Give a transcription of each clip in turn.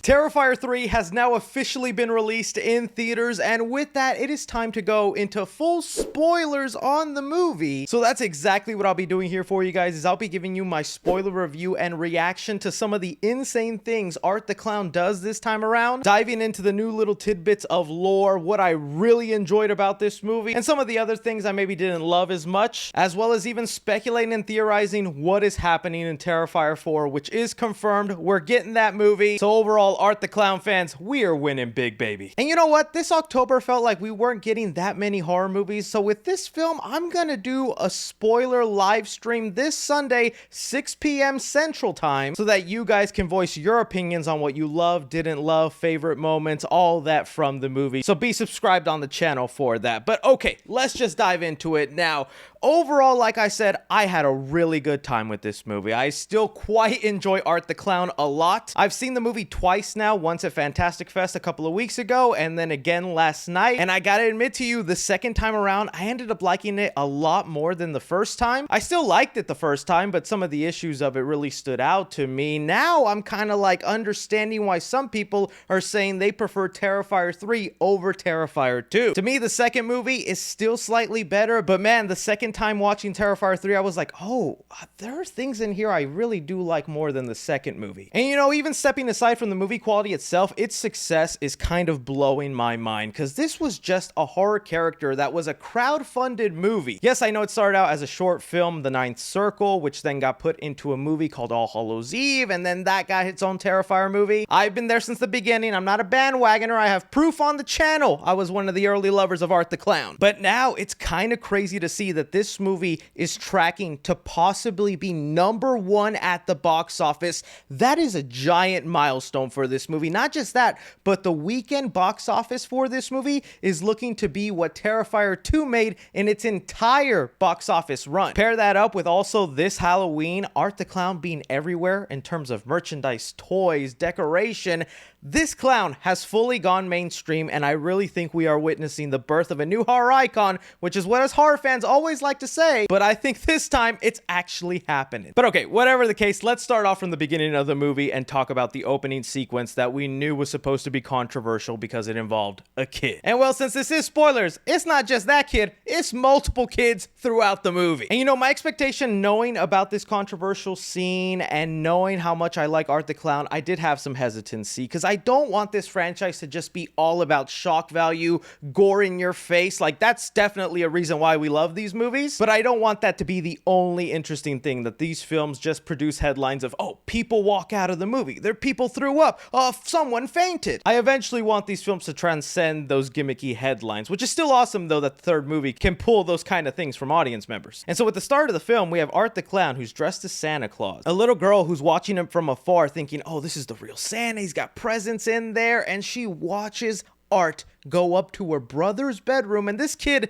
Terrifier 3 has now officially been released in theaters, and with that, it is time to go into full spoilers on the movie. So that's exactly what I'll be doing here for you guys, is I'll be giving you my spoiler review and reaction to some of the insane things Art the Clown does this time around, diving into the new little tidbits of lore, what I really enjoyed about this movie, and some of the other things I maybe didn't love as much, as well as even speculating and theorizing what is happening in Terrifier 4, which is confirmed. We're getting that movie. So overall, Art the Clown fans, we are winning big, baby. And you know what? This October felt like we weren't getting that many horror movies. So with this film, I'm gonna do a spoiler live stream this Sunday, 6 p.m. Central Time, so that you guys can voice your opinions on what you love, didn't love, favorite moments, all that from the movie. So be subscribed on the channel for that. But okay, let's just dive into it now. Overall, like I said, I had a really good time with this movie. I still quite enjoy Art the Clown a lot. I've seen the movie twice now, once at Fantastic Fest a couple of weeks ago, and then again last night. And I gotta admit to you, the second time around, I ended up liking it a lot more than the first time. I still liked it the first time, but some of the issues of it really stood out to me. Now I'm kind of like understanding why some people are saying they prefer Terrifier 3 over Terrifier 2. To me, the second movie is still slightly better, but man, the second time watching Terrifier 3, I was like, oh, there are things in here I really do like more than the second movie. And you know, even stepping aside from the movie quality itself, its success is kind of blowing my mind, because this was just a horror character that was a crowd-funded movie. Yes, I know it started out as a short film, The Ninth Circle, which then got put into a movie called All Hallows Eve, and then that got its own Terrifier movie. I've been there since the beginning. I'm not a bandwagoner. I have proof on the channel. I was one of the early lovers of Art the Clown. But now it's kind of crazy to see that this movie is tracking to possibly be #1 at the box office. That is a giant milestone for this movie. Not just that, but the weekend box office for this movie is looking to be what Terrifier 2 made in its entire box office run. Pair that up with also this Halloween, Art the Clown being everywhere in terms of merchandise, toys, decoration. This clown has fully gone mainstream, and I really think we are witnessing the birth of a new horror icon, which is what us horror fans always like to say, but I think this time it's actually happening. But okay, whatever the case, let's start off from the beginning of the movie and talk about the opening sequence that we knew was supposed to be controversial because it involved a kid. And well, since this is spoilers, it's not just that kid, it's multiple kids throughout the movie. And you know, my expectation knowing about this controversial scene and knowing how much I like Art the Clown, I did have some hesitancy, because I don't want this franchise to just be all about shock value, gore in your face. Like, that's definitely a reason why we love these movies, but I don't want that to be the only interesting thing, that these films just produce headlines of, oh, people walk out of the movie, their people threw up, oh, someone fainted. I eventually want these films to transcend those gimmicky headlines, which is still awesome though that the third movie can pull those kind of things from audience members. And so at the start of the film, we have Art the Clown, who's dressed as Santa Claus, a little girl who's watching him from afar thinking, oh, this is the real Santa, he's got presents in there, and she watches Art go up to her brother's bedroom, and this kid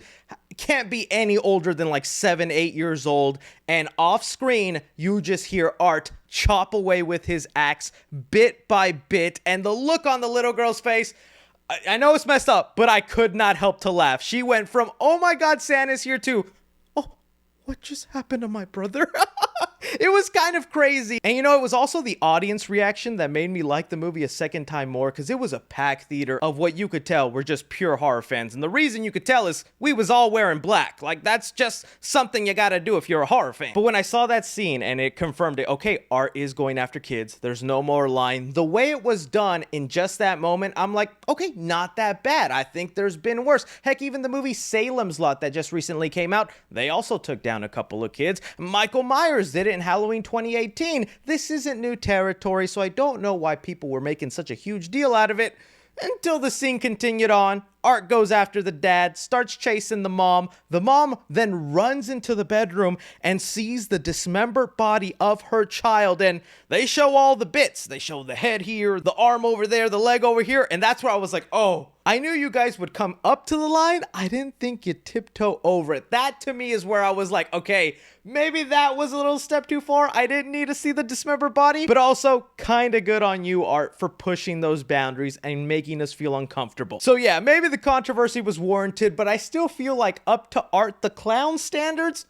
can't be any older than like 7-8 years old, and off screen you just hear Art chop away with his axe bit by bit, and the look on the little girl's face, I know it's messed up, but I could not help to laugh. She went from, oh my god, Santa's here, to, oh, what just happened to my brother? It was kind of crazy. And you know, it was also the audience reaction that made me like the movie a second time more, because it was a packed theater of what you could tell were just pure horror fans. And the reason you could tell is we was all wearing black. Like, that's just something you gotta do if you're a horror fan. But when I saw that scene and it confirmed it, okay, Art is going after kids, there's no more lying. The way it was done in just that moment, I'm like, okay, not that bad. I think there's been worse. Heck, even the movie Salem's Lot that just recently came out, they also took down a couple of kids. Michael Myers did it in Halloween 2018. This isn't new territory, so I don't know why people were making such a huge deal out of it until the scene continued on. Art goes after the dad, starts chasing the mom. The mom then runs into the bedroom and sees the dismembered body of her child, and they show all the bits. They show the head here, the arm over there, the leg over here, and that's where I was like, oh, I knew you guys would come up to the line. I didn't think you'd tiptoe over it. That to me is where I was like, okay, maybe that was a little step too far. I didn't need to see the dismembered body, but also kind of good on you, Art, for pushing those boundaries and making us feel uncomfortable. So yeah, maybe the controversy was warranted, but I still feel like up to Art the Clown standards,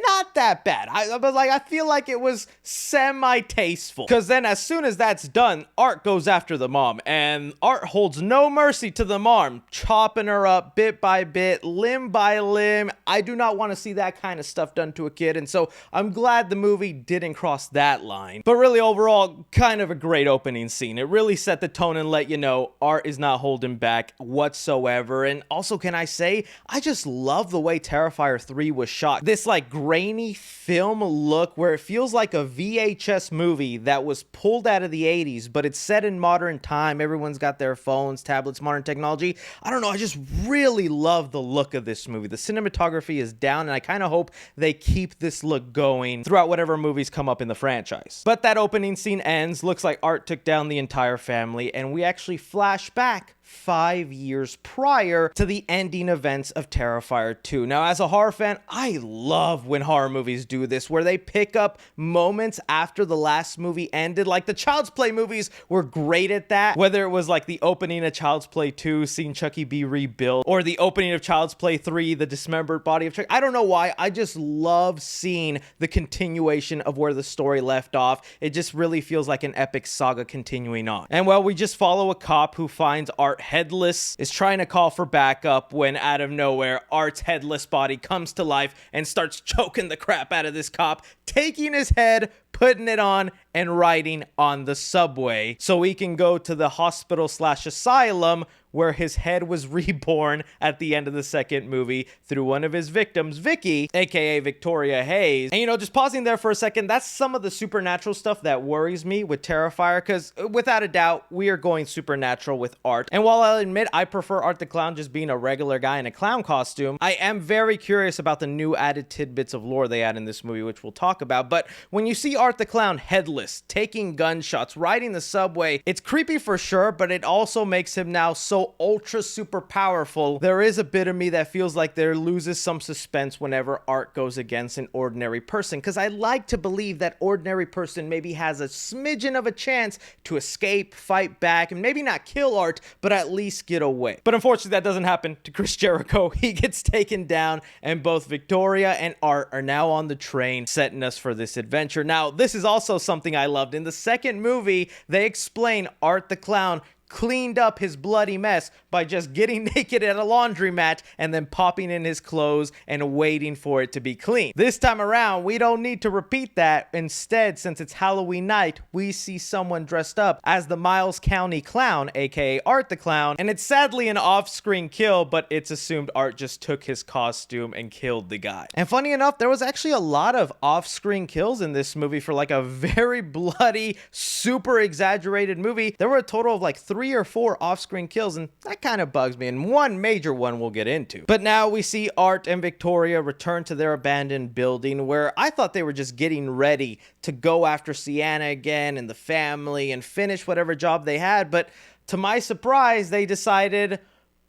not that bad. But like, I feel like it was semi-tasteful. Because then as soon as that's done, Art goes after the mom. And Art holds no mercy to the mom, chopping her up bit by bit, limb by limb. I do not want to see that kind of stuff done to a kid. And so I'm glad the movie didn't cross that line. But really, overall, kind of a great opening scene. It really set the tone and let you know Art is not holding back whatsoever. And also, can I say, I just love the way Terrifier 3 was shot. This like grainy film look where it feels like a VHS movie that was pulled out of the 80s, but it's set in modern time. Everyone's got their phones, tablets, modern technology. I don't know, I just really love the look of this movie. The cinematography is down, and I kind of hope they keep this look going throughout whatever movies come up in the franchise. But that opening scene ends, looks like Art took down the entire family, and we actually flash back 5 years prior to the ending events of Terrifier 2. Now, as a horror fan, I love when horror movies do this, where they pick up moments after the last movie ended. Like, the Child's Play movies were great at that, whether it was like the opening of Child's Play 2, seeing Chucky be rebuilt, or the opening of Child's Play 3, the dismembered body of Chucky. I don't know why, I just love seeing the continuation of where the story left off. It just really feels like an epic saga continuing on. And well, we just follow a cop who finds Art headless, is trying to call for backup when out of nowhere, Art's headless body comes to life and starts choking the crap out of this cop, taking his head, putting it on, and riding on the subway so he can go to the hospital/asylum where his head was reborn at the end of the second movie through one of his victims, Vicky, aka Victoria Hayes. And you know, just pausing there for a second, that's some of the supernatural stuff that worries me with Terrifier, because without a doubt, we are going supernatural with Art. And while I'll admit I prefer Art the Clown just being a regular guy in a clown costume, I am very curious about the new added tidbits of lore they add in this movie, which we'll talk about. But when you see Art the Clown headless, taking gunshots, riding the subway, it's creepy for sure, but it also makes him now so ultra super powerful. There is a bit of me that feels like there loses some suspense whenever Art goes against an ordinary person, because I like to believe that ordinary person maybe has a smidgen of a chance to escape, fight back, and maybe not kill Art, but at least get away. But unfortunately, that doesn't happen to Chris Jericho. He gets taken down, and both Victoria and Art are now on the train, setting us for this adventure. Now, this is also something I loved. In the second movie, they explain Art the Clown cleaned up his bloody mess by just getting naked at a laundromat and then popping in his clothes and waiting for it to be clean. This time around, we don't need to repeat that. Instead, since it's Halloween night, we see someone dressed up as the Miles County Clown, aka Art the Clown, and it's sadly an off-screen kill, but it's assumed Art just took his costume and killed the guy. And funny enough, there was actually a lot of off-screen kills in this movie for like a very bloody, super exaggerated movie. There were a total of like 3 or 4 off-screen kills, and that kind of bugs me, and one major one we'll get into. But now we see Art and Victoria return to their abandoned building, where I thought they were just getting ready to go after Sienna again and the family and finish whatever job they had, but to my surprise, they decided,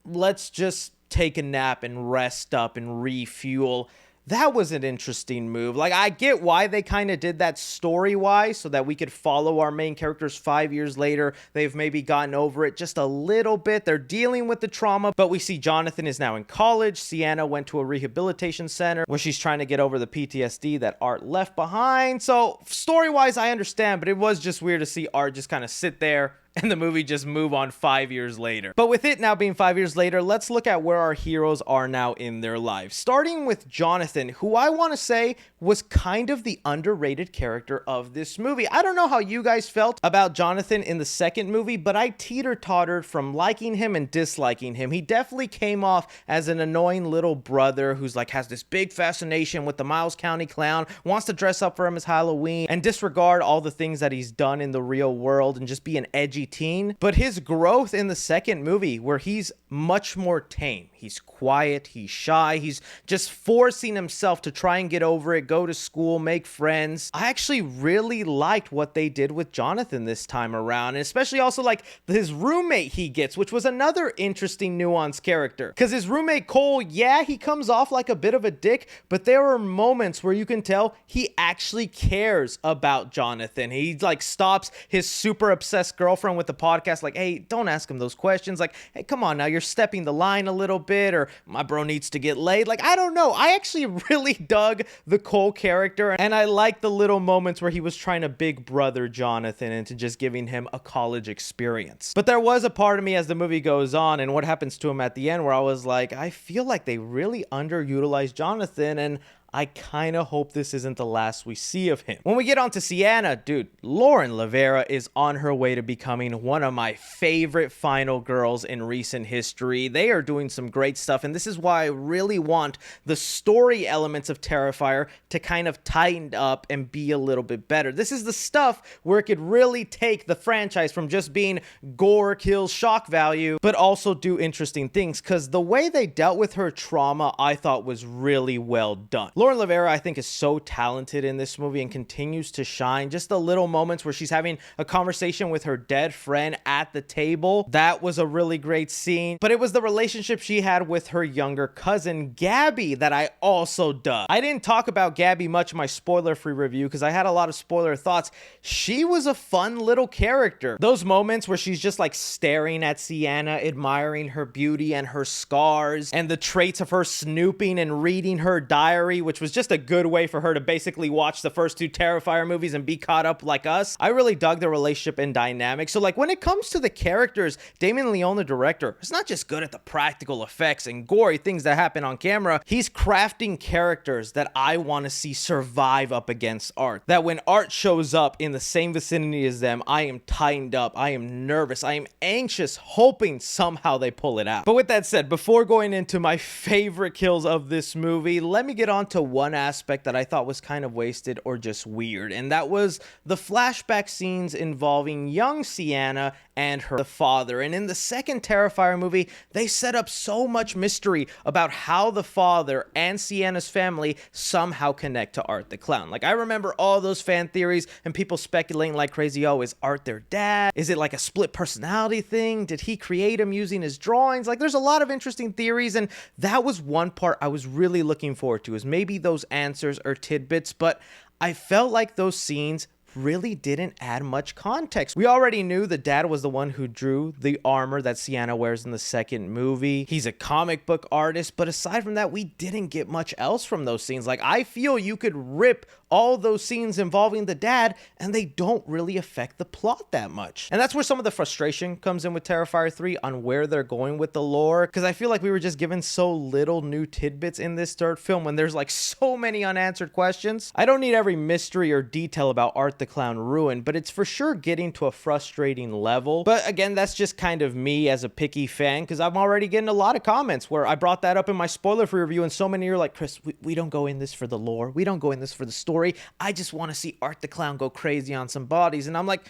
let's just take a nap and rest up and refuel. That was an interesting move. Like, I get why they kind of did that story-wise, so that we could follow our main characters 5 years later. They've maybe gotten over it just a little bit. They're dealing with the trauma, but we see Jonathan is now in college. Sienna went to a rehabilitation center where she's trying to get over the PTSD that Art left behind. So, story-wise, I understand, but it was just weird to see Art just kind of sit there and the movie just move on 5 years later. But with it now being 5 years later, let's look at where our heroes are now in their lives. Starting with Jonathan, who I want to say was kind of the underrated character of this movie. I don't know how you guys felt about Jonathan in the second movie, but I teeter-tottered from liking him and disliking him. He definitely came off as an annoying little brother who's like has this big fascination with the Miles County Clown, wants to dress up for him as Halloween, and disregard all the things that he's done in the real world and just be an edgy teen. But his growth in the second movie, where he's much more tame, he's quiet, he's shy, he's just forcing himself to try and get over it, go to school, make friends. I actually really liked what they did with Jonathan this time around, and especially also like his roommate he gets, which was another interesting nuanced character. Because his roommate Cole, yeah, he comes off like a bit of a dick, but there are moments where you can tell he actually cares about Jonathan. He like stops his super obsessed girlfriend girlfriend with the podcast, like, hey, don't ask him those questions. Like, hey, come on now, you're stepping the line a little bit, or my bro needs to get laid. Like, I don't know. I actually really dug the Cole character, and I like the little moments where he was trying to big brother Jonathan into just giving him a college experience. But there was a part of me as the movie goes on and what happens to him at the end where I was like, I feel like they really underutilized Jonathan, and I kind of hope this isn't the last we see of him. When we get on to Sienna, dude, Lauren Levera is on her way to becoming one of my favorite final girls in recent history. They are doing some great stuff, and this is why I really want the story elements of Terrifier to kind of tighten up and be a little bit better. This is the stuff where it could really take the franchise from just being gore, kills, shock value, but also do interesting things, because the way they dealt with her trauma, I thought was really well done. Lauren Levera, I think, is so talented in this movie and continues to shine. Just the little moments where she's having a conversation with her dead friend at the table. That was a really great scene. But it was the relationship she had with her younger cousin, Gabby, that I also dug. I didn't talk about Gabby much in my spoiler-free review because I had a lot of spoiler thoughts. She was a fun little character. Those moments where she's just like staring at Sienna, admiring her beauty and her scars, and the traits of her snooping and reading her diary, which was just a good way for her to basically watch the first two Terrifier movies and be caught up like us. I really dug the relationship and dynamic. So like when it comes to the characters, Damien Leone, the director, is not just good at the practical effects and gory things that happen on camera. He's crafting characters that I want to see survive up against Art. That when Art shows up in the same vicinity as them, I am tightened up, I am nervous, I am anxious, hoping somehow they pull it out. But with that said, before going into my favorite kills of this movie, let me get on to one aspect that I thought was kind of wasted or just weird, and that was the flashback scenes involving young Sienna and her father. And in the second Terrifier movie, they set up so much mystery about how the father and Sienna's family somehow connect to Art the Clown. Like, I remember all those fan theories and people speculating like crazy, oh, is Art their dad? Is it like a split personality thing? Did he create him using his drawings? Like, there's a lot of interesting theories, and that was one part I was really looking forward to, is maybe those answers or tidbits, but I felt like those scenes really didn't add much context. We already knew the dad was the one who drew the armor that Sienna wears in the second movie. He's a comic book artist, but aside from that, we didn't get much else from those scenes. Like, I feel you could rip all those scenes involving the dad and they don't really affect the plot that much. And that's where some of the frustration comes in with Terrifier 3 on where they're going with the lore, because I feel like we were just given so little new tidbits in this third film when there's like so many unanswered questions. I don't need every mystery or detail about Art the Clown ruined, but it's for sure getting to a frustrating level. But again, that's just kind of me as a picky fan, because I'm already getting a lot of comments where I brought that up in my spoiler-free review, and so many are like, Chris, we don't go in this for the lore. We don't go in this for the story. I just want to see Art the Clown go crazy on some bodies. And I'm like,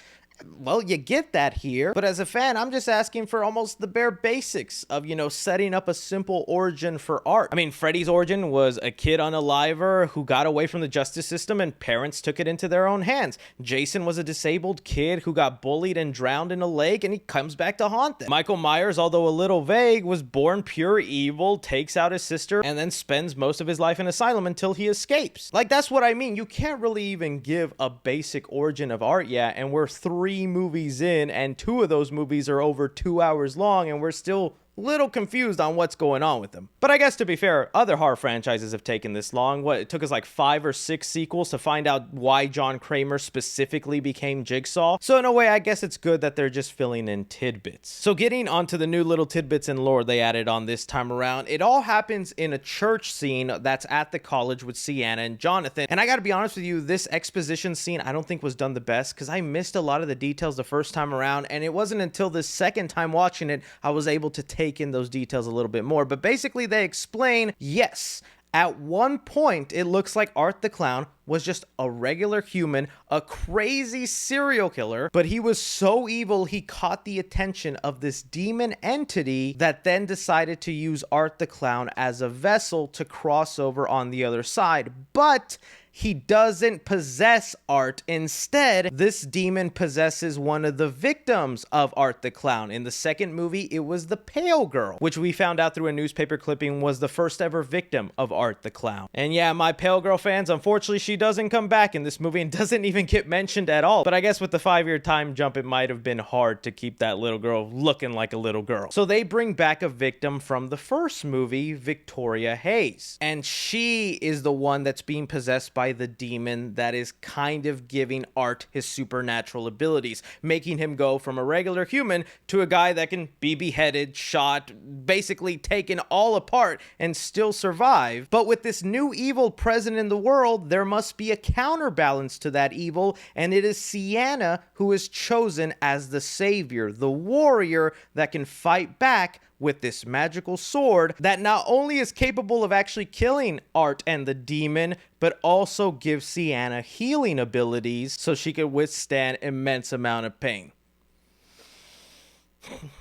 well, you get that here, but as a fan, I'm just asking for almost the bare basics of, you know, setting up a simple origin for Art. I mean, Freddy's origin was a kid unaliver who got away from the justice system and parents took it into their own hands. Jason was a disabled kid who got bullied and drowned in a lake, and he comes back to haunt them. Michael Myers, although a little vague, was born pure evil, takes out his sister, and then spends most of his life in asylum until he escapes. Like, that's what I mean. You can't really even give a basic origin of Art yet, and we're 3 movies in, and 2 of those movies are over 2 hours long, and we're still little confused on what's going on with them. But I guess to be fair, other horror franchises have taken this long. It took us like 5 or 6 sequels to find out why John Kramer specifically became Jigsaw. So in a way, I guess it's good that they're just filling in tidbits. So getting onto the new little tidbits and lore they added on this time around, it all happens in a church scene that's at the college with Sienna and Jonathan. And I gotta be honest with you, this exposition scene I don't think was done the best, because I missed a lot of the details the first time around, and it wasn't until the second time watching it I was able to take in those details a little bit more. But basically they explain, yes, at one point it looks like Art the Clown was just a regular human, a crazy serial killer, but he was so evil he caught the attention of this demon entity that then decided to use Art the Clown as a vessel to cross over on the other side. But he doesn't possess Art. Instead, this demon possesses one of the victims of Art the Clown. In the second movie, it was the Pale Girl, which we found out through a newspaper clipping was the first ever victim of Art the Clown. And yeah, my Pale Girl fans, unfortunately, she doesn't come back in this movie and doesn't even get mentioned at all. But I guess with the 5-year time jump, it might have been hard to keep that little girl looking like a little girl. So they bring back a victim from the first movie, Victoria Hayes. And she is the one that's being possessed by the demon that is kind of giving Art his supernatural abilities, making him go from a regular human to a guy that can be beheaded, shot, basically taken all apart and still survive. But with this new evil present in the world, there must be a counterbalance to that evil, and it is Sienna who is chosen as the savior, the warrior that can fight back with this magical sword that not only is capable of actually killing Art and the demon, but also gives Sienna healing abilities so she could withstand immense amount of pain.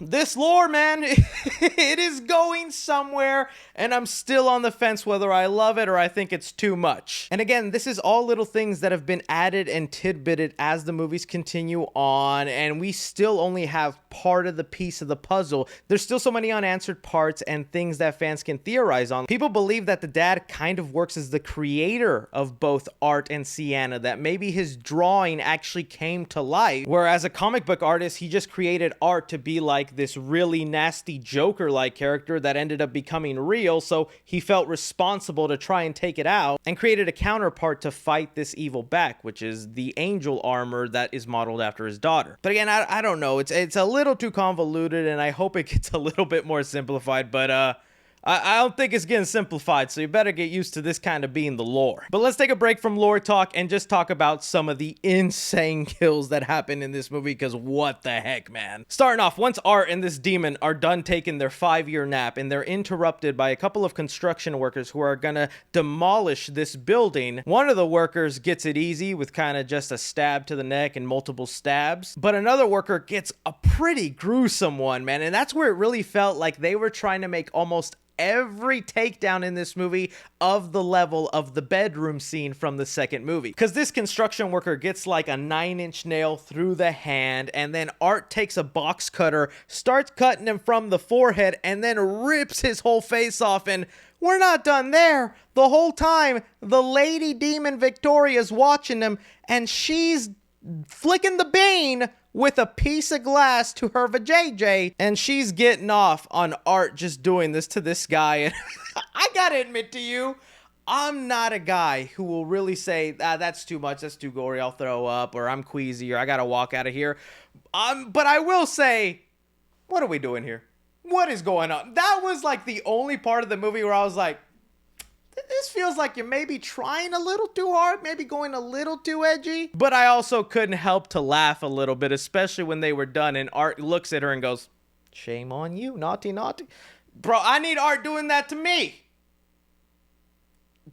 This lore, man, it is going somewhere, and I'm still on the fence whether I love it or I think it's too much. And again, this is all little things that have been added and tidbitted as the movies continue on, and we still only have part of the piece of the puzzle. There's still so many unanswered parts and things that fans can theorize on. People believe that the dad kind of works as the creator of both Art and Sienna, that maybe his drawing actually came to life, whereas a comic book artist, he just created Art to be like this really nasty Joker-like character that ended up becoming real, so he felt responsible to try and take it out and created a counterpart to fight this evil back, which is the angel armor that is modeled after his daughter. But again, I don't know, it's a little too convoluted, and I hope it gets a little bit more simplified, but I don't think it's getting simplified, so you better get used to this kind of being the lore. But let's take a break from lore talk and just talk about some of the insane kills that happen in this movie, because what the heck, man. Starting off, once Art and this demon are done taking their 5-year nap and they're interrupted by a couple of construction workers who are gonna demolish this building, one of the workers gets it easy with kind of just a stab to the neck and multiple stabs, but another worker gets a pretty gruesome one, man, and that's where it really felt like they were trying to make almost every takedown in this movie of the level of the bedroom scene from the second movie. Because this construction worker gets like a 9-inch nail through the hand, and then Art takes a box cutter, starts cutting him from the forehead, and then rips his whole face off. And we're not done there. The whole time, the lady demon Victoria's watching him, and she's flicking the Bane with a piece of glass to her vajayjay, and she's getting off on Art just doing this to this guy. And I gotta admit to you, I'm not a guy who will really say, that's too much, that's too gory, I'll throw up, or I'm queasy, or I gotta walk out of here. But I will say, what are we doing here? What is going on? That was like the only part of the movie where I was like, this feels like you're maybe trying a little too hard, maybe going a little too edgy. But I also couldn't help to laugh a little bit, especially when they were done and Art looks at her and goes, shame on you, naughty, naughty. Bro, I need Art doing that to me.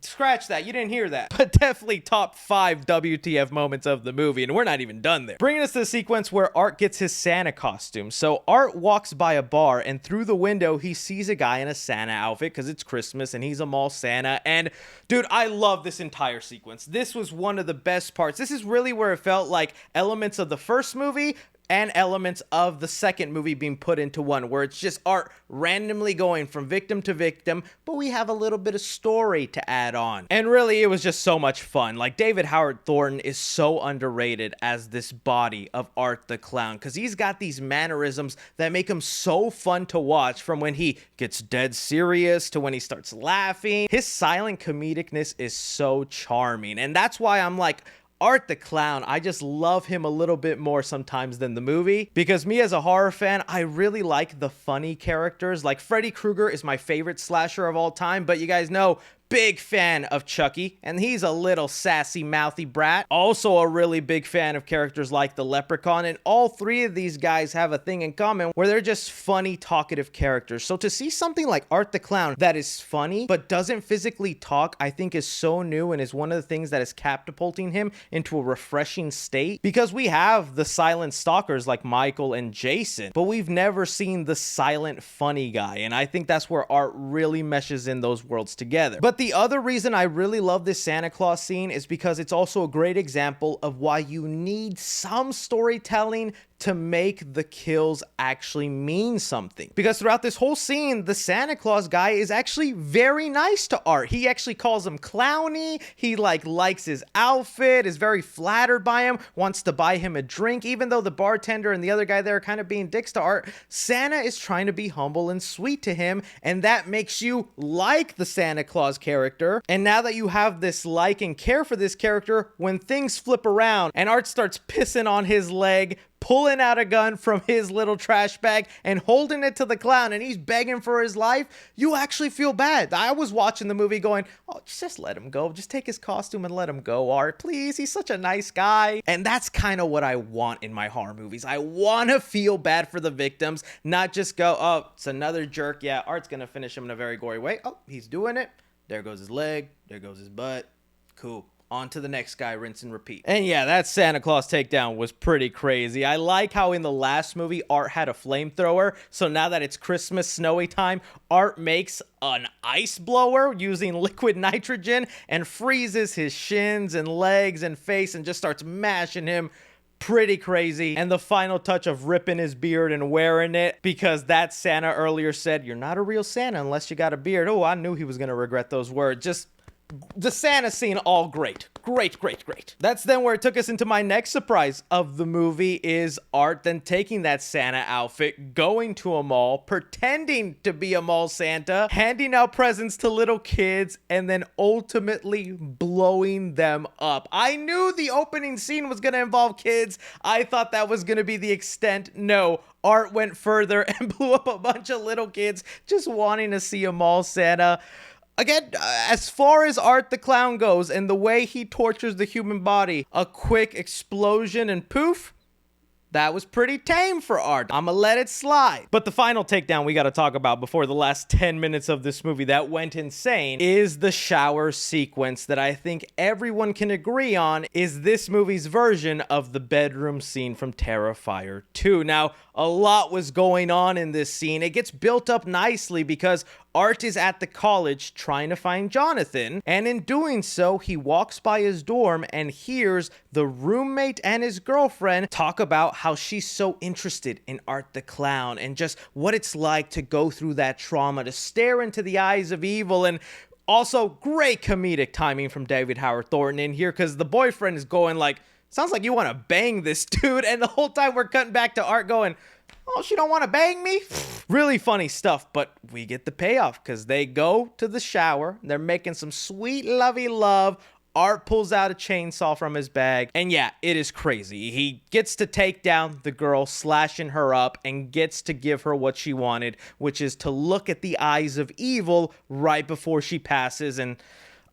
Scratch that, you didn't hear that. But definitely top 5 WTF moments of the movie, and we're not even done there. Bringing us to the sequence where Art gets his Santa costume. So Art walks by a bar, and through the window he sees a guy in a Santa outfit because it's Christmas and he's a mall Santa. And dude, I love this entire sequence. This was one of the best parts. This is really where it felt like elements of the first movie and elements of the second movie being put into one, where it's just Art randomly going from victim to victim, but we have a little bit of story to add on. And really, it was just so much fun. Like, David Howard Thornton is so underrated as this body of Art the Clown, because he's got these mannerisms that make him so fun to watch, from when he gets dead serious to when he starts laughing. His silent comedicness is so charming, and that's why I'm like, Art the Clown, I just love him a little bit more sometimes than the movie, because me as a horror fan, I really like the funny characters. Like, Freddy Krueger is my favorite slasher of all time, but you guys know, big fan of Chucky, and he's a little sassy, mouthy brat. Also a really big fan of characters like the Leprechaun, and all 3 of these guys have a thing in common where they're just funny, talkative characters. So to see something like Art the Clown that is funny but doesn't physically talk, I think is so new, and is one of the things that is catapulting him into a refreshing state, because we have the silent stalkers like Michael and Jason, but we've never seen the silent funny guy, and I think that's where Art really meshes in those worlds together. But But the other reason I really love this Santa Claus scene is because it's also a great example of why you need some storytelling to make the kills actually mean something. Because throughout this whole scene, the Santa Claus guy is actually very nice to Art. He actually calls him clowny. He likes his outfit, is very flattered by him, wants to buy him a drink. Even though the bartender and the other guy there are kind of being dicks to Art, Santa is trying to be humble and sweet to him, and that makes you like the Santa Claus character. And now that you have this like and care for this character, when things flip around and Art starts pissing on his leg, pulling out a gun from his little trash bag and holding it to the clown, and he's begging for his life, you actually feel bad. I was watching the movie going, oh, just let him go. Just take his costume and let him go, Art. Please, he's such a nice guy. And that's kind of what I want in my horror movies. I want to feel bad for the victims, not just go, oh, it's another jerk. Yeah, Art's going to finish him in a very gory way. Oh, he's doing it. There goes his leg. There goes his butt. Cool. On to the next guy, rinse and repeat. And yeah, that Santa Claus takedown was pretty crazy. I like how in the last movie, Art had a flamethrower. So now that it's Christmas, snowy time, Art makes an ice blower using liquid nitrogen and freezes his shins and legs and face and just starts mashing him. Pretty crazy. And the final touch of ripping his beard and wearing it, because that Santa earlier said, you're not a real Santa unless you got a beard. Oh, I knew he was going to regret those words. Just the Santa scene, all great. Great. That's then where it took us into my next surprise of the movie is Art then taking that Santa outfit, going to a mall, pretending to be a mall Santa, handing out presents to little kids, and then ultimately blowing them up. I knew the opening scene was going to involve kids. I thought that was going to be the extent. No, Art went further and blew up a bunch of little kids just wanting to see a mall Santa. Again, as far as Art the Clown goes and the way he tortures the human body, a quick explosion and poof, that was pretty tame for Art. I'ma let it slide. But the final takedown we gotta talk about before the last 10 minutes of this movie that went insane is the shower sequence that I think everyone can agree on is this movie's version of the bedroom scene from Terrifier 2. Now, a lot was going on in this scene. It gets built up nicely because Art is at the college trying to find Jonathan, and in doing so, he walks by his dorm and hears the roommate and his girlfriend talk about how she's so interested in Art the Clown and just what it's like to go through that trauma, to stare into the eyes of evil. And also, great comedic timing from David Howard Thornton in here, because the boyfriend is going like, sounds like you want to bang this dude, and the whole time we're cutting back to Art going, oh, she don't want to bang me? Really funny stuff, but we get the payoff because they go to the shower. They're making some sweet lovey love. Art pulls out a chainsaw from his bag, and yeah, it is crazy. He gets to take down the girl, slashing her up, and gets to give her what she wanted, which is to look at the eyes of evil right before she passes. And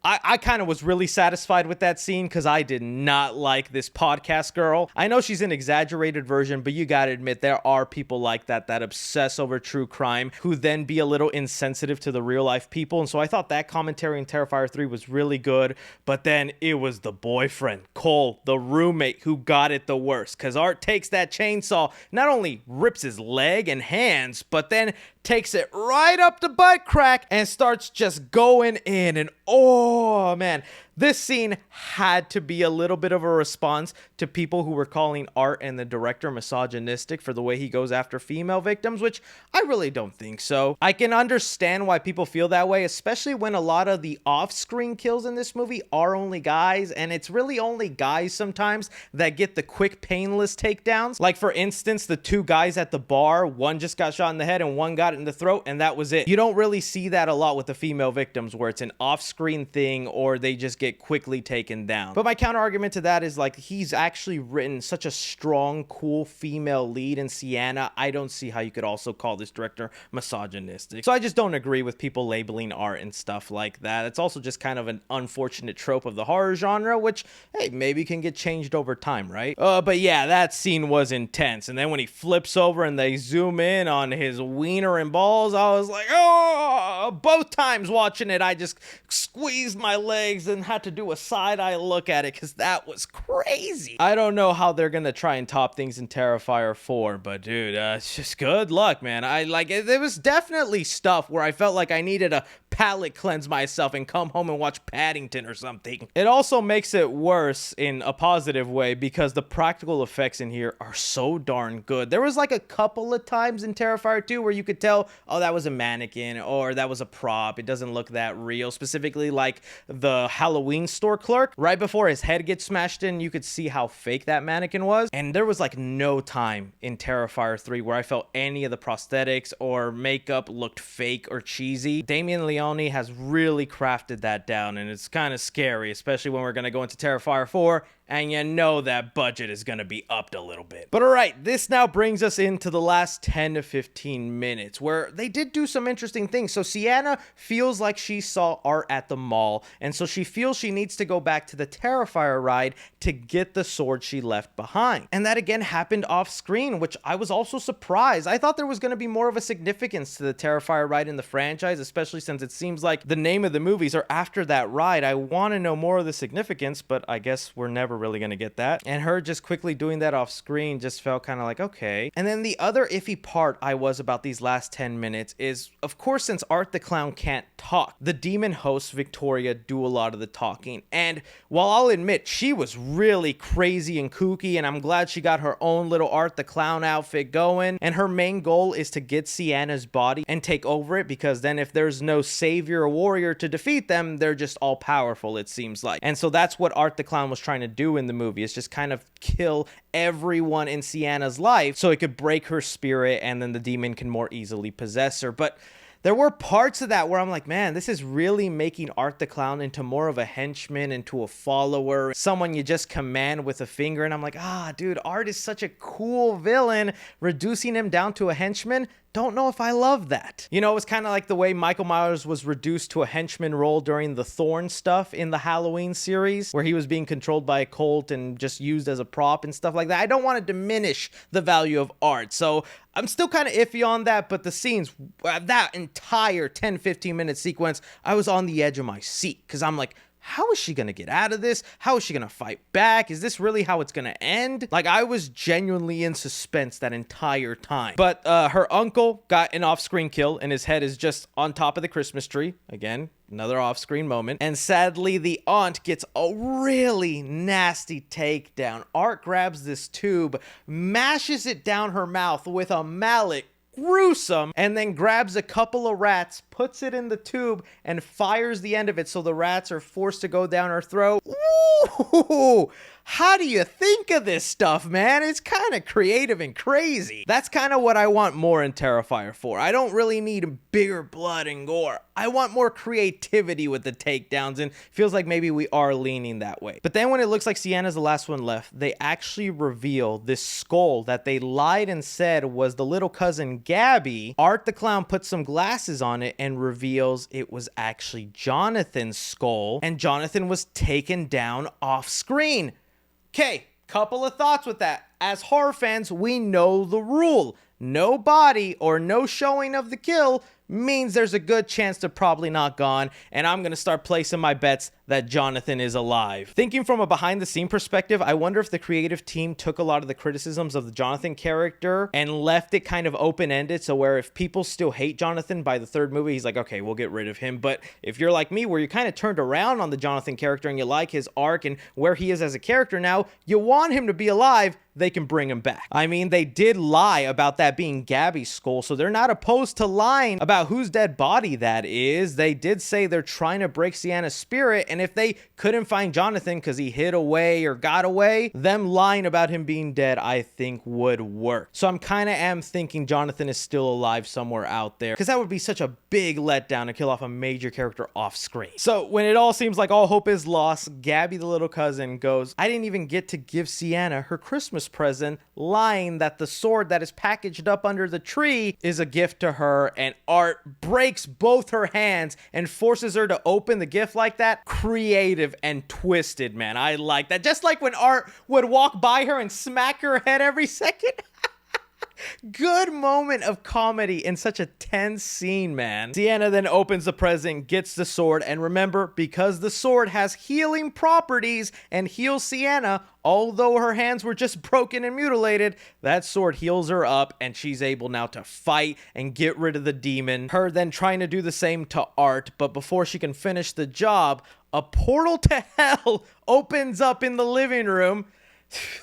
I kind of was really satisfied with that scene because I did not like this podcast girl. I know she's an exaggerated version, but you gotta admit there are people like that obsess over true crime who then be a little insensitive to the real life people. And so I thought that commentary in Terrifier 3 was really good. But then it was the boyfriend, Cole, the roommate, who got it the worst, because Art takes that chainsaw, not only rips his leg and hands, but then takes it right up the butt crack and starts just going in. And oh man, this scene had to be a little bit of a response to people who were calling Art and the director misogynistic for the way he goes after female victims, which I really don't think so. I can understand why people feel that way, especially when a lot of the off-screen kills in this movie are only guys, and it's really only guys sometimes that get the quick, painless takedowns. Like, for instance, the two guys at the bar, one just got shot in the head and one got it in the throat, and that was it. You don't really see that a lot with the female victims, where it's an off-screen thing or they just get quickly taken down. But my counter argument to that is, like, he's actually written such a strong, cool female lead in Sienna. I don't see how you could also call this director misogynistic. So I just don't agree with people labeling Art and stuff like that. It's also just kind of an unfortunate trope of the horror genre, which, hey, maybe can get changed over time, right? But yeah, that scene was intense. And then when he flips over and they zoom in on his wiener and balls, I was like, oh, both times watching it, I just squeezed my legs and had to do a side-eye look at it because that was crazy. I don't know how they're gonna try and top things in Terrifier 4, but dude, it's just good luck, man. I like it. There was definitely stuff where I felt like I needed a palate cleanse myself and come home and watch Paddington or something. It also makes it worse in a positive way because the practical effects in here are so darn good. There was like a couple of times in Terrifier 2 where you could tell, oh, that was a mannequin or that was a prop. It doesn't look that real. Specifically like the Halloween store clerk. Right before his head gets smashed in, you could see how fake that mannequin was. And there was like no time in Terrifier 3 where I felt any of the prosthetics or makeup looked fake or cheesy. Damien Leone has really crafted that down, and it's kind of scary, especially when we're going to go into Terrifier 4, and you know that budget is going to be upped a little bit. But alright, this now brings us into the last 10 to 15 minutes, where they did do some interesting things. So Sienna feels like she saw Art at the mall, and so she feels she needs to go back to the Terrifier ride to get the sword she left behind. And that again happened off screen, which I was also surprised. I thought there was going to be more of a significance to the Terrifier ride in the franchise, especially since it seems like the name of the movies are after that ride. I want to know more of the significance, but I guess we're never really gonna get that. And her just quickly doing that off screen just felt kind of like, okay. And then the other iffy part I was about these last 10 minutes is, of course, since Art the Clown can't talk, the demon host Victoria do a lot of the talking. And while I'll admit she was really crazy and kooky, and I'm glad she got her own little Art the Clown outfit going, and her main goal is to get Sienna's body and take over it, because then if there's no savior or warrior to defeat them, they're just all powerful, it seems like. And so that's what Art the Clown was trying to do in the movie, is just kind of kill everyone in Sienna's life so it could break her spirit, and then the demon can more easily possess her. But there were parts of that where I'm like, man, this is really making Art the Clown into more of a henchman, into a follower, someone you just command with a finger. And I'm like, dude, Art is such a cool villain. Reducing him down to a henchman, don't know if I love that. You know, it was kind of like the way Michael Myers was reduced to a henchman role during the Thorn stuff in the Halloween series, where he was being controlled by a cult and just used as a prop and stuff like that. I don't want to diminish the value of Art, so I'm still kind of iffy on that, but the scenes, that entire 10-15 minute sequence, I was on the edge of my seat, because I'm like, how is she going to get out of this? How is she going to fight back? Is this really how it's going to end? Like, I was genuinely in suspense that entire time. But her uncle got an off-screen kill, and his head is just on top of the Christmas tree. Again, another off-screen moment. And sadly, the aunt gets a really nasty takedown. Art grabs this tube, mashes it down her mouth with a mallet, gruesome, and then grabs a couple of rats, puts it in the tube, and fires the end of it so the rats are forced to go down her throat. Ooh, how do you think of this stuff, man? It's kind of creative and crazy. That's kind of what I want more in Terrifier 4. I don't really need bigger blood and gore. I want more creativity with the takedowns, and feels like maybe we are leaning that way. But then when it looks like Sienna's the last one left, they actually reveal this skull that they lied and said was the little cousin Gabby. Art the Clown puts some glasses on it and reveals it was actually Jonathan's skull, and Jonathan was taken down off screen. Okay, couple of thoughts with that. As horror fans, we know the rule. No body or no showing of the kill means there's a good chance they're probably not gone, and I'm gonna start placing my bets that Jonathan is alive. Thinking from a behind the scene perspective, I wonder if the creative team took a lot of the criticisms of the Jonathan character and left it kind of open-ended, so where if people still hate Jonathan by the third movie, he's like, okay, we'll get rid of him. But if you're like me, where you kind of turned around on the Jonathan character and you like his arc and where he is as a character now, you want him to be alive, they can bring him back. I mean, they did lie about that being Gabby's skull, so they're not opposed to lying about whose dead body that is. They did say they're trying to break Sienna's spirit, and if they couldn't find Jonathan because he hid away or got away, them lying about him being dead, I think would work. So I'm kind of am thinking Jonathan is still alive somewhere out there, because that would be such a big letdown to kill off a major character off screen. So when it all seems like all hope is lost, Gabby, the little cousin, goes, I didn't even get to give Sienna her Christmas present, lying that the sword that is packaged up under the tree is a gift to her, and Art breaks both her hands and forces her to open the gift like that. Creative and twisted, man. I like that. Just like when Art would walk by her and smack her head every second. Good moment of comedy in such a tense scene, man. Sienna then opens the present, gets the sword, and remember, because the sword has healing properties and heals Sienna, although her hands were just broken and mutilated, that sword heals her up and she's able now to fight and get rid of the demon. Her then trying to do the same to Art, but before she can finish the job, a portal to hell opens up in the living room.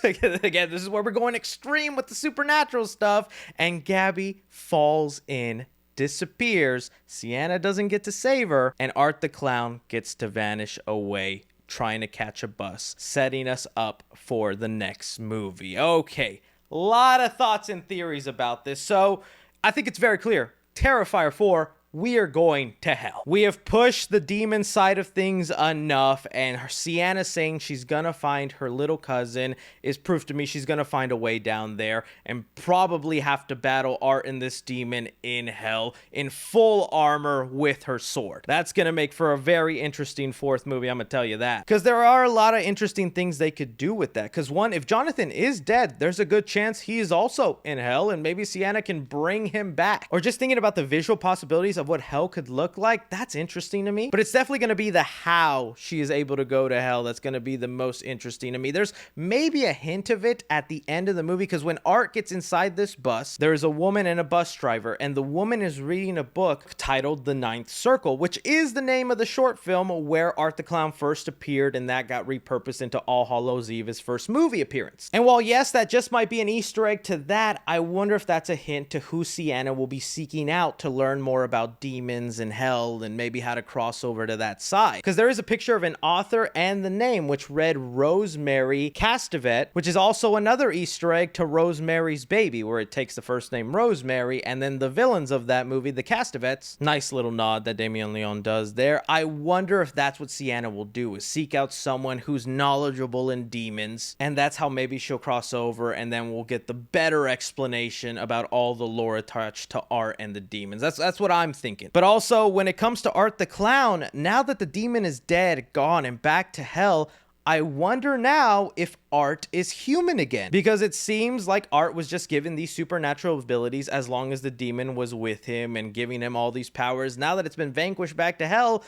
Again, this is where we're going extreme with the supernatural stuff, and Gabby falls in, disappears. Sienna doesn't get to save her, and Art the Clown gets to vanish away, trying to catch a bus, setting us up for the next movie. Okay, a lot of thoughts and theories about this, so I think it's very clear. Terrifier 4, we are going to hell. We have pushed the demon side of things enough, and Sienna saying she's gonna find her little cousin is proof to me she's gonna find a way down there and probably have to battle Art and this demon in hell in full armor with her sword. That's gonna make for a very interesting fourth movie, I'm gonna tell you that. Because there are a lot of interesting things they could do with that. Because one, if Jonathan is dead, there's a good chance he is also in hell, and maybe Sienna can bring him back. Or just thinking about the visual possibilities of what hell could look like, that's interesting to me. But it's definitely going to be the how she is able to go to hell that's going to be the most interesting to me. There's maybe a hint of it at the end of the movie, because when Art gets inside this bus, there's a woman and a bus driver, and the woman is reading a book titled The Ninth Circle, which is the name of the short film where Art the Clown first appeared, and that got repurposed into All Hallows Eve, his first movie appearance. And while yes, that just might be an Easter egg to that, I wonder if that's a hint to who Sienna will be seeking out to learn more about demons and hell and maybe how to cross over to that side. Because there is a picture of an author and the name, which read Rosemary Castevet, which is also another Easter egg to Rosemary's Baby, where it takes the first name Rosemary and then the villains of that movie, the Castevets. Nice little nod that Damien Leone does there. I wonder if that's what Sienna will do, is seek out someone who's knowledgeable in demons, and that's how maybe she'll cross over, and then we'll get the better explanation about all the lore attached to Art and the demons. That's what I'm thinking. But also, when it comes to Art the Clown, now that the demon is dead, gone, and back to hell, I wonder now if Art is human again, because it seems like Art was just given these supernatural abilities as long as the demon was with him and giving him all these powers. Now that it's been vanquished back to hell,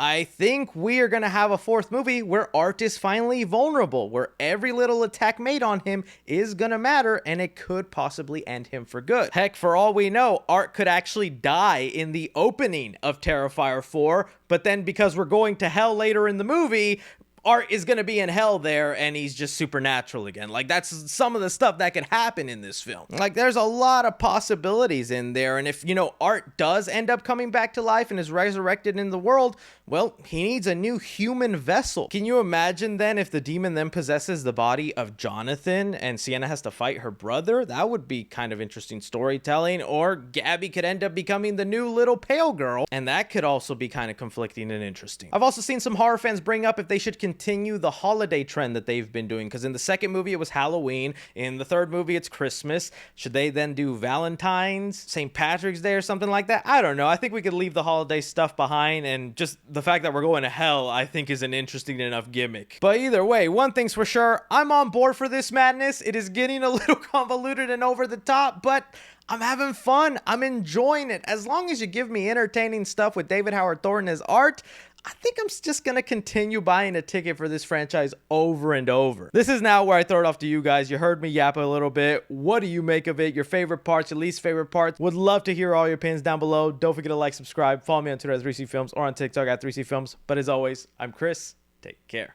I think we are going to have a fourth movie where Art is finally vulnerable, where every little attack made on him is going to matter, and it could possibly end him for good. Heck, for all we know, Art could actually die in the opening of Terrifier 4, but then because we're going to hell later in the movie, Art is going to be in hell there, and he's just supernatural again. Like, that's some of the stuff that could happen in this film. Like, there's a lot of possibilities in there, and if, you know, Art does end up coming back to life and is resurrected in the world, well, he needs a new human vessel. Can you imagine then if the demon then possesses the body of Jonathan and Sienna has to fight her brother? That would be kind of interesting storytelling. Or Gabby could end up becoming the new little pale girl, and that could also be kind of conflicting and interesting. I've also seen some horror fans bring up if they should continue the holiday trend that they've been doing, because in the second movie it was Halloween, in the third movie it's Christmas. Should they then do Valentine's, St. Patrick's Day, or something like that? I don't know. I think we could leave the holiday stuff behind, and just the fact that we're going to hell, I think, is an interesting enough gimmick. But either way, one thing's for sure, I'm on board for this madness. It is getting a little convoluted and over the top, but I'm having fun. I'm enjoying it. As long as you give me entertaining stuff with David Howard Thornton as Art, I think I'm just going to continue buying a ticket for this franchise over and over. This is now where I throw it off to you guys. You heard me yap a little bit. What do you make of it? Your favorite parts, your least favorite parts? Would love to hear all your opinions down below. Don't forget to like, subscribe, follow me on Twitter at 3C Films or on TikTok at 3C Films. But as always, I'm Chris. Take care.